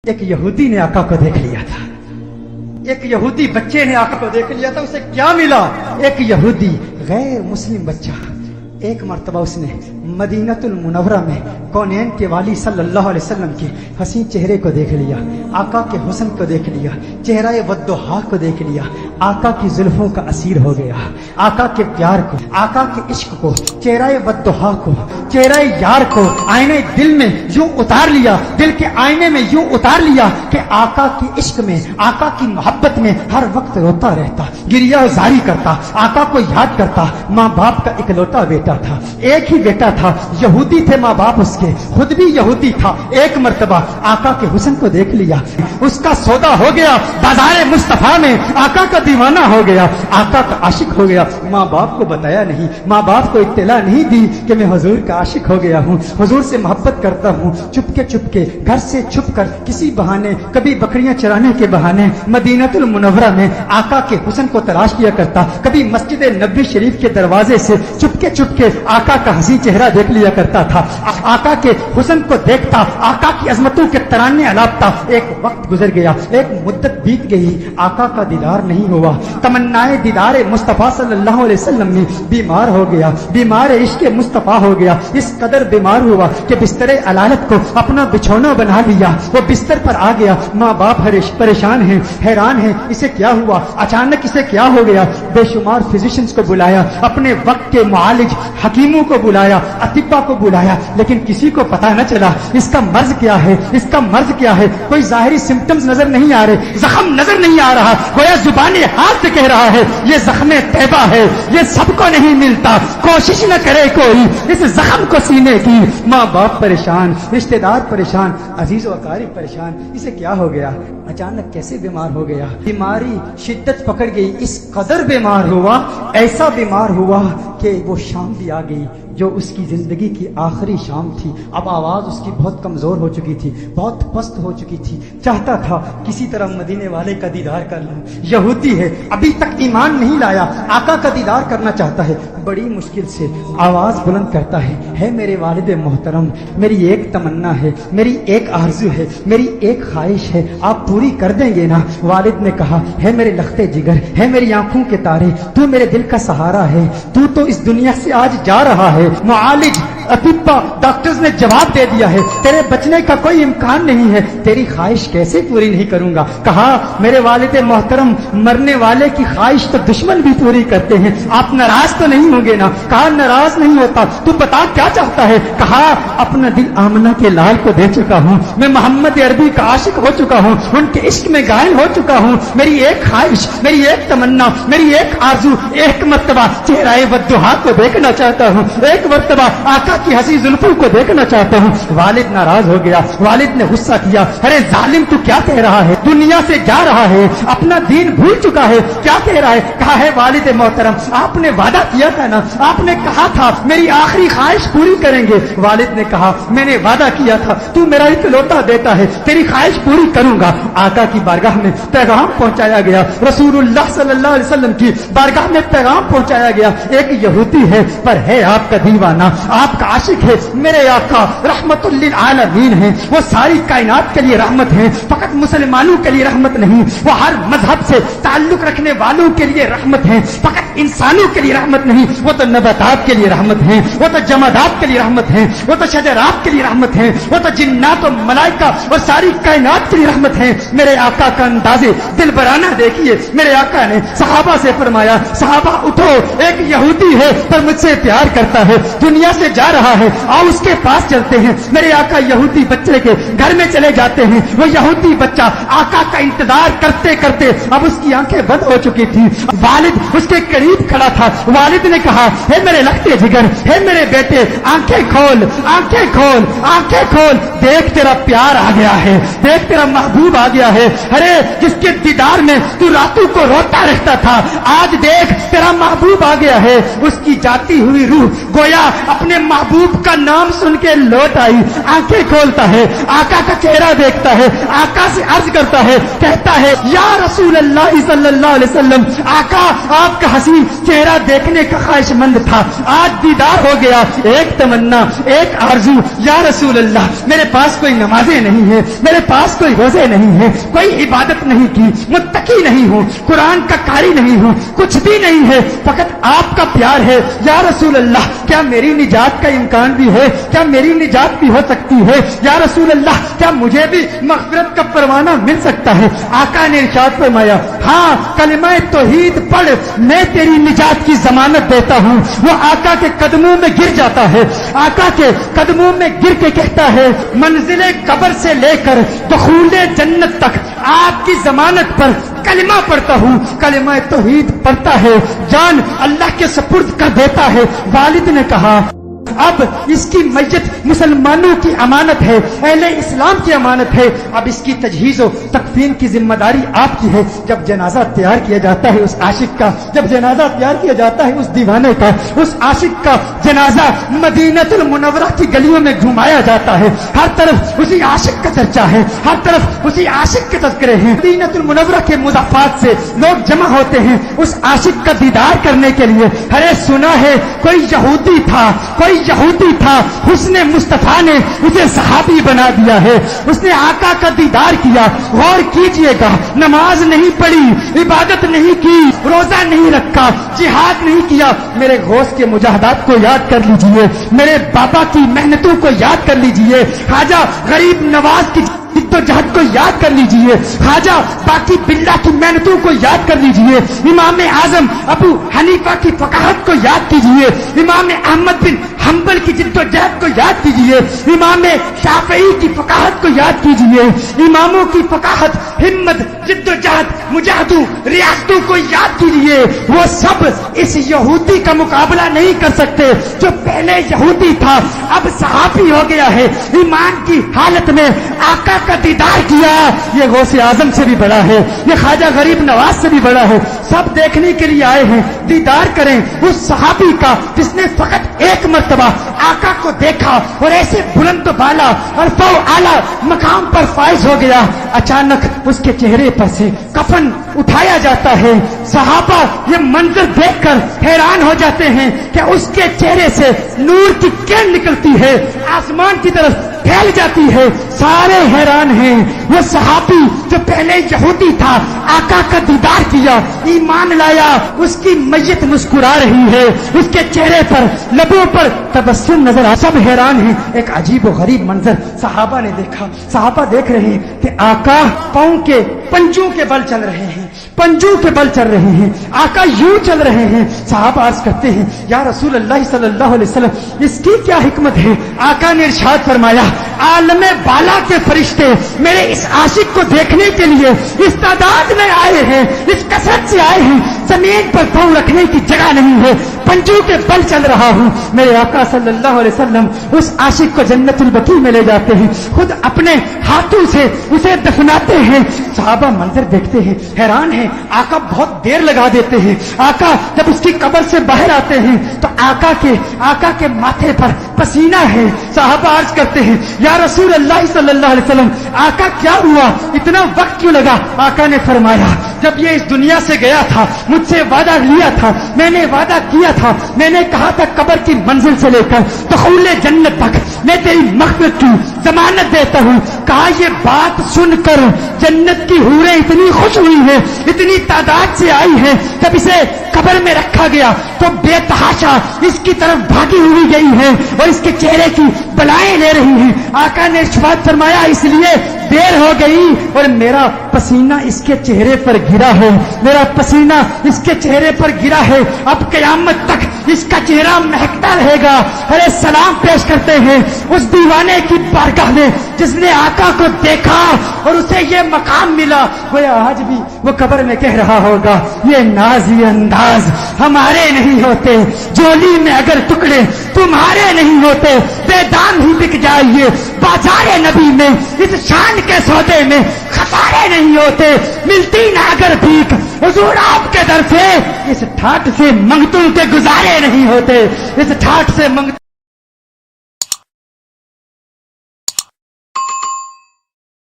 ایک یہودی نے آقا کو دیکھ لیا تھا، ایک یہودی بچے نے آقا کو دیکھ لیا تھا. اسے کیا ملا؟ ایک یہودی غیر مسلم بچہ ایک مرتبہ اس نے مدینہ المنورہ میں کونین کے والی صلی اللہ علیہ وسلم کے حسین چہرے کو دیکھ لیا، آقا کے حسن کو دیکھ لیا، چہرہ والضحیٰ کو دیکھ لیا، آقا کی زلفوں کا اسیر ہو گیا، آقا کے پیار کو، آقا کے عشق کو، چہرہ والضحیٰ کو، چہرہ یار کو آئینے دل میں یوں اتار لیا، دل کے آئینے میں یوں اتار لیا کہ آقا کے عشق میں، آقا کی محبت میں ہر وقت روتا رہتا، گریہ زاری کرتا، آقا کو یاد کرتا. ماں باپ کا اکلوتا بیٹا تھا، ایک ہی بیٹا تھا، یہودی تھے ماں باپ اس کے، خود بھی یہودی تھا. ایک مرتبہ آقا کے حسن کو دیکھ لیا، اس کا سودا ہو گیا، بازار مصطفیٰ میں آقا کا دیوانہ ہو گیا، آقا کا عاشق ہو گیا. ماں باپ کو بتایا نہیں، ماں باپ کو اطلاع نہیں دی کہ میں حضور کا عاشق ہو گیا ہوں، حضور سے محبت کرتا ہوں. چپ کے گھر سے چھپ کر کسی بہانے، کبھی بکریاں چرانے کے بہانے مدینہ المنورہ میں آقا کے حسن کو تلاش کیا کرتا، کبھی مسجد نبوی شریف کے دروازے سے چپ کے آقا کا حسین چہرہ دیکھ لیا کرتا تھا، آقا کے حسن کو دیکھتا، آقا کی عظمتوں کے ترانے الاپتا. ایک وقت گزر گیا، ایک مدت بیت گئی، آقا کا دیدار نہیں ہوا. تمنائے دیدار مصطفیٰ صلی اللہ علیہ وسلم میں بیمار ہو گیا، بیمار عشق مصطفیٰ ہو گیا. اس قدر بیمار ہوا کہ بستر علالت کو اپنا بچھونا بنا لیا، وہ بستر پر آ گیا. ماں باپ پریشان ہیں، حیران ہیں، اسے کیا ہوا، اچانک اسے کیا ہو گیا. بے شمار فزیشنز کو بلایا، اپنے وقت کے معالج حکیموں کو بلایا، اطباء کو بلایا، لیکن کسی کو پتہ نہ چلا اس کا مرض کیا ہے، اس کا مرض کیا ہے. کوئی ظاہری سمپٹمز نظر نہیں آ رہے، زخم نظر نہیں آ رہا، گویا زبان ہاتھ سے کہہ رہا ہے یہ زخم طیبہ ہے، یہ سب کو نہیں ملتا، کوشش نہ کرے کوئی اس زخم کو سینے کی. ماں باپ پریشان، رشتہ دار پریشان، عزیز و اقارب پریشان. اسے کیا ہو گیا، اچانک کیسے بیمار ہو گیا. بیماری شدت پکڑ گئی، اس قدر بیمار ہوا، ایسا بیمار ہوا کہ وہ شام بھی آ گئی جو اس کی زندگی کی آخری شام تھی. اب آواز اس کی بہت کمزور ہو چکی تھی، بہت پست ہو چکی تھی. چاہتا تھا کسی طرح مدینے والے کا دیدار کر لوں. یہودی ہے، ابھی تک ایمان نہیں لایا، آقا کا دیدار کرنا چاہتا ہے. بڑی مشکل سے آواز بلند کرتا ہے میرے والد محترم، میری ایک تمنا ہے، میری ایک آرزو ہے، میری ایک خواہش ہے، آپ پوری کر دیں گے نا؟ والد نے کہا ہے میرے لختے جگر، ہے میری آنکھوں کے تارے، تو میرے دل کا سہارا ہے، تو اس دنیا سے آج جا رہا ہے. معالج اطباء ڈاکٹرز نے جواب دے دیا ہے تیرے بچنے کا کوئی امکان نہیں ہے، تیری خواہش کیسے پوری نہیں کروں گا؟ کہا میرے والد محترم، مرنے والے کی خواہش تو دشمن بھی پوری کرتے ہیں، آپ ناراض تو نہیں ہوں گے نا؟ کہا ناراض نہیں ہوتا، تو بتا کیا چاہتا ہے؟ کہا اپنا دل آمنہ کے لال کو دے چکا ہوں، میں محمد عربی کا عاشق ہو چکا ہوں، ان کے عشق میں گائل ہو چکا ہوں. میری ایک خواہش، میری ایک تمنا، میری ایک آرزو، ایک مرتبہ چہرہ والضحیٰ کو دیکھنا چاہتا ہوں، ایک مرتبہ آقا کی حسین زلفوں کو دیکھنا چاہتا ہوں. والد ناراض ہو گیا، والد نے غصہ کیا، ارے ظالم تو کیا کہہ رہا ہے، دنیا سے جا رہا ہے، اپنا دین بھول چکا ہے، کیا کہہ رہا ہے؟ کہا ہے والد محترم، آپ نے وعدہ کیا تھا نا، آپ نے کہا تھا میری آخری خواہش پوری کریں گے. والد نے کہا میں نے وعدہ کیا تھا، تو میرا اکلوتا بیٹا ہے، تیری خواہش پوری کروں گا. آقا کی بارگاہ میں پیغام پہنچایا گیا، رسول اللہ صلی اللہ علیہ وسلم کی بارگاہ میں پیغام پہنچایا گیا. ایک یہودی ہے پر ہے آپ کا دیوانہ، آپ کا عاشق ہے. میرے آقا رحمت للعالمین ہیں، وہ ساری کائنات کے لیے رحمت ہیں، فقط مسلمانوں کے لیے رحمت نہیں، وہ ہر مذہب سے تعلق رکھنے والوں کے لیے رحمت ہیں، فقط انسانوں کے لیے رحمت نہیں، وہ تو نباتات کے لیے رحمت ہیں، وہ تو جمادات کے لیے رحمت ہیں، وہ تو شجرات کے لیے رحمت ہیں، وہ تو جنات و ملائکہ اور ساری کائنات کے لیے رحمت ہیں. میرے آقا کا انداز دل برانہ دیکھیے. میرے آقا نے صحابہ سے فرمایا صحابہ اٹھو، ایک یہودی ہے پر مجھ سے پیار کرتا ہے، دنیا سے جا رہا ہے، آؤ اس کے پاس چلتے ہیں. میرے آقا یہودی بچے کے گھر میں چلے جاتے ہیں. وہ یہودی بچہ آقا کا انتظار کرتے کرتے اب اس کی آنکھیں بند ہو چکی تھی. والد اس کے قریب کھڑا تھا. والد نے کہا ہے میرے لختے جگر، ہے میرے بیٹے، آنکھیں کھول، آنکھیں کھول، آنکھیں کھول، دیکھ تیرا پیار آ گیا ہے، دیکھ تیرا محبوب آ گیا ہے. ارے جس کے دیدار میں تو راتوں کو روتا رہتا تھا، آج دیکھ تیرا محبوب آ گیا ہے. اس کی جاتی ہوئی روح گویا اپنے محبوب महबूब का नाम सुन के लौट आई, आंखें खोलता है, आका का चेहरा देखता है, आका से अर्ज करता है, कहता है या रसूल अल्लाह सल्लल्लाहु अलैहि वसल्लम, आका आपका हसीन चेहरा देखने का ख्वाहिशमंद था, आज दीदार हो गया। एक तमन्ना, एक आरज़ू, या रसूल अल्लाह मेरे पास कोई नमाजें नहीं है, मेरे पास कोई रोजे नहीं है, कोई इबादत नहीं की, मुत्तकी नहीं हूँ, कुरान का कारी नहीं हूँ, कुछ भी नहीं है, फकत आपका प्यार है। या रसूल अल्लाह क्या मेरी निजात का इम्कान भी है, क्या मेरी निजात भी हो सकती है? या रसूल अल्लाह क्या मुझे भी मग़फ़िरत का परवाना मिल सकता है? आका ने इरशाद फरमाया, हाँ कलिमा तौहीद पढ़, मैं तेरी निजात की जमानत देता हूँ। वो आका के कदमों में गिर जाता है, आका के कदमों में गिर के कहता है, मंजिले कब्र से लेकर दुखूले जन्नत तक आपकी जमानत पर कलिमा पढ़ता हूँ। कलिमा तौहीद पढ़ता है, जान अल्लाह के सपुर्द कर देता है। वालिद ने कहा, अब इसकी मैयत मुसलमानों की अमानत है, अहले इस्लाम की अमानत है, अब इसकी तजहीज़ और तकफीन की जिम्मेदारी आपकी है। जब जनाजा तैयार किया जाता है उस आशिक का, जब जनाजा तैयार किया जाता है उस दीवाने का, उस आशिक का जनाजा मदीनतुल मुनव्वरा की गलियों में घुमाया जाता है। हर तरफ उसी आशिक का चर्चा है, हर तरफ उसी आशिक के तज़किरे हैं। मदीनतुल मुनव्वरा के मुज़ाफ़ात से लोग जमा होते हैं उस आशिक का दीदार करने के लिए। अरे सुना है कोई यहूदी था, कोई यहूदी था, हुस्ने मुस्तफा ने उसे सहाबी बना दिया है। उसने आका का दीदार किया। गौर कीजिएगा, नमाज नहीं पढ़ी, इबादत नहीं की, रोजा नहीं रखा, जिहाद नहीं किया। मेरे गौस के मुजाहदात को याद कर लीजिए, मेरे बाबा की मेहनतों को याद कर लीजिए, ख्वाजा गरीब नवाज की जद्दोजहद को याद कर लीजिए, ख्वाजा बाकी बिल्ला की मेहनतों को याद कर लीजिए, इमाम आजम अबू हनीफा की फकाहत को याद कीजिए, इमाम अहमद बिन हम्बल की जिद्दोजहद को याद कीजिए, इमाम शाफई की फकाहत को याद कीजिए। इमामों की फकाहत, हिम्मत, जिद्दोजहद, मुजाहदों, रियासतों को याद कीजिए। वो सब इस यहूदी का मुकाबला नहीं कर सकते जो पहले यहूदी था अब सहाबी हो गया है। ईमान की हालत में आका का दीदार किया। ये गौसे आजम से भी बड़ा है, ये ख्वाजा गरीब नवाज से भी बड़ा है। सब देखने के लिए आए हैं, दीदार करें उस सहाबी का जिसने फकत एक मर्तबा आका को देखा और ऐसे बुलंद बाला और फौ आला मकाम पर फाइज हो गया। अचानक उसके चेहरे पर से कफन उठाया जाता है। सहाबा ये मंजर देखकर हैरान हो जाते हैं कि उसके चेहरे से नूर की किरण निकलती है, आसमान की तरफ फैल जाती है। सारे हैरान हैं। वो सहाबी जो पहले यहूदी था, आका का दीदार किया, ईमान लाया, उसकी मैयत मुस्कुरा रही है, उसके चेहरे पर, लबों पर तबस्सुम नजर आ। सब हैरान हैं। एक अजीब और गरीब मंजर सहाबा ने देखा। सहाबा देख रहे हैं कि आका पांव के पंजों के बल चल रहे हैं, पंजों के बल चल रहे हैं, आका यूं चल रहे हैं। सहाबा अर्ज करते हैं, या रसूल अल्लाह सल्लल्लाहु अलैहि वसल्लम इसकी क्या हिकमत है? आका ने इरशाद फरमाया, आलमे बाला के फरिश्ते मेरे इस आशिक को देखने के लिए इस तादाद में आए हैं, इस कसरत से आए हैं। जमीन पर पांव रखने की जगह नहीं है, पंजों के बल चल रहा हूं। मेरे आका सल्लल्लाहु अलैहि वसल्लम उस आशिक को जन्नतुल बकी में ले जाते हैं, खुद अपने हाथों से उसे दफनाते हैं। सहाबा मंजर देखते हैं, हैरान है। आका बहुत देर लगा देते हैं। आका जब उसकी कब्र से बाहर आते हैं तो आका के माथे पर पसीना है। सहाबा अर्ज करते हैं, या रसूल अल्लाह सल्लल्लाहु अलैहि वसल्लम आका क्या हुआ, इतना वक्त क्यों लगा? आका ने फरमाया, जब ये इस दुनिया से गया था मुझसे वादा लिया था, मैंने वादा किया था, मैंने कहा था कब्र की मंजिल से लेकर दुखूले जन्नत तक मैं तेरी मग़फ़िरत की जमानत देता हूँ। कहा ये बात सुनकर जन्नत की हूरें इतनी खुश हुई है, इतनी तादाद से आई है। जब इसे कब्र में रखा गया तो बेतहाशा इसकी तरफ भागी हुई गई है और इसके चेहरे की बलाएं ले रही हैं। आका ने इरशाद फरमाया, इसलिए देर हो गई और मेरा पसीना इसके चेहरे पर गिरा है, मेरा पसीना इसके चेहरे पर गिरा है। अब क़यामत तक इसका चेहरा महकता रहेगा। अरे सलाम पेश करते हैं उस दीवाने की बारगाह में जिसने आका को देखा और उसे ये मकाम मिला। वो आज भी वो कब्र में कह रहा होगा, ये नाज ये अंदाज हमारे नहीं होते, जोली में अगर टुकड़े तुम्हारे नहीं होते, बेदाम ही बिक जाइए बाजारे नबी में, इस शान के सौदे में खसारे नहीं होते, मिलती ना अगर भीख हुजूर आपके दर से, इस ठाठ से मंगतों के गुजारे नहीं होते, इस ठाठ से मंग